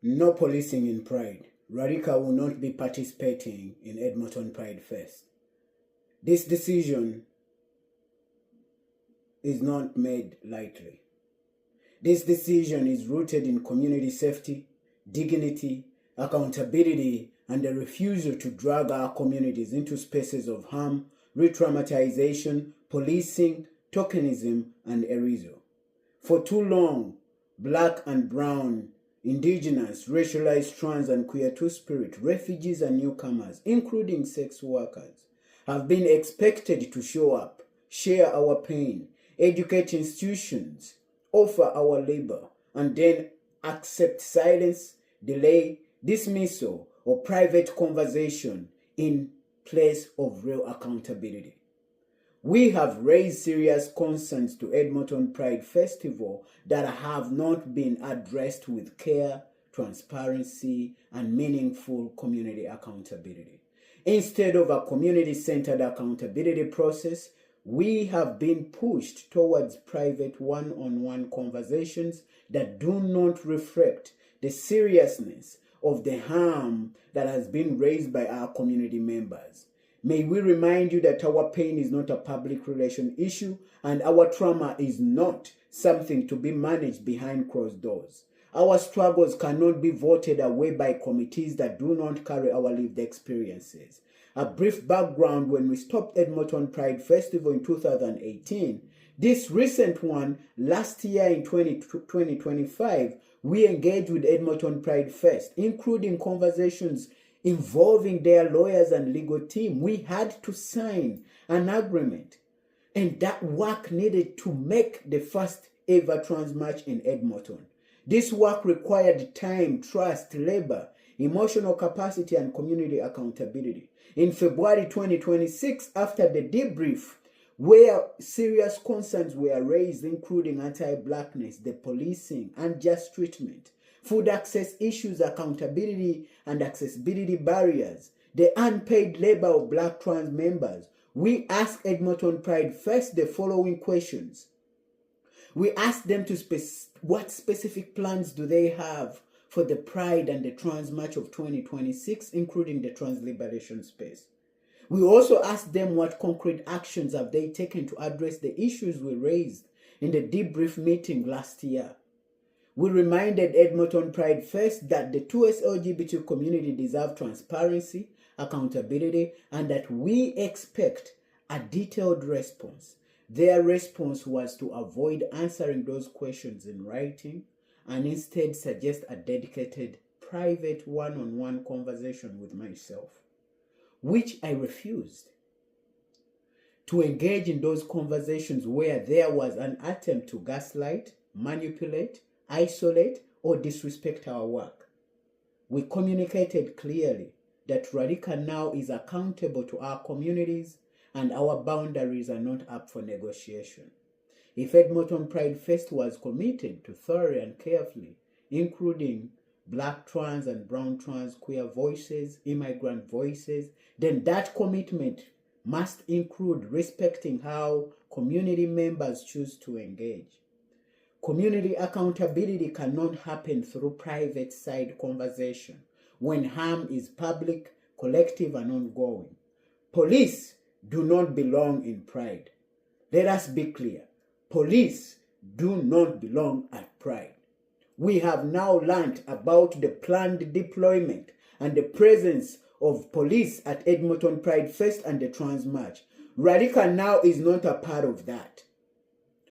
No policing in Pride. Radical will not be participating in Edmonton Pride Fest. This decision is not made lightly. This decision is rooted in community safety, dignity, accountability, and the refusal to drag our communities into spaces of harm, re-traumatization, policing, tokenism, and erasure. For too long, Black and brown, indigenous, racialized, trans, and queer two-spirit, refugees and newcomers, including sex workers, have been expected to show up, share our pain, educate institutions, offer our labor, and then accept silence, delay, dismissal, or private conversation in place of real accountability. We have raised serious concerns to Edmonton Pride Festival that have not been addressed with care, transparency, and meaningful community accountability. Instead of a community-centered accountability process, we have been pushed towards private one-on-one conversations that do not reflect the seriousness of the harm that has been raised by our community members. May we remind you that our pain is not a public relation issue and our trauma is not something to be managed behind closed doors. Our struggles cannot be voted away by committees that do not carry our lived experiences. A brief background: when we stopped Edmonton Pride Festival in 2018, this recent one last year in 2025, we engaged with Edmonton Pride Fest, including conversations involving their lawyers and legal team. We had to sign an agreement, and that work needed to make the first ever trans march in Edmonton. This work required time, trust, labor, emotional capacity, and community accountability. In February 2026, after the debrief, where serious concerns were raised, including anti-Blackness, the policing, unjust treatment, food access issues, accountability and accessibility barriers, the unpaid labor of Black trans members, we asked Edmonton Pride Fest the following questions. We asked them to what specific plans do they have for the Pride and the Trans March of 2026, including the Trans Liberation Space. We also asked them what concrete actions have they taken to address the issues we raised in the debrief meeting last year. We reminded Edmonton Pride Fest that the 2S LGBT community deserve transparency, accountability, and that we expect a detailed response. Their response was to avoid answering those questions in writing and instead suggest a dedicated private one-on-one conversation with myself, which I refused. To engage in those conversations where there was an attempt to gaslight, manipulate, isolate, or disrespect our work. We communicated clearly that Radical now is accountable to our communities and our boundaries are not up for negotiation. If Edmonton Pride Fest was committed to thoroughly and carefully, including Black trans and brown trans queer voices, immigrant voices, then that commitment must include respecting how community members choose to engage. Community accountability cannot happen through private side conversation when harm is public, collective, and ongoing. Police do not belong in Pride. Let us be clear. Police do not belong at Pride. We have now learned about the planned deployment and the presence of police at Edmonton Pride Fest and the Trans March. Radical now is not a part of that.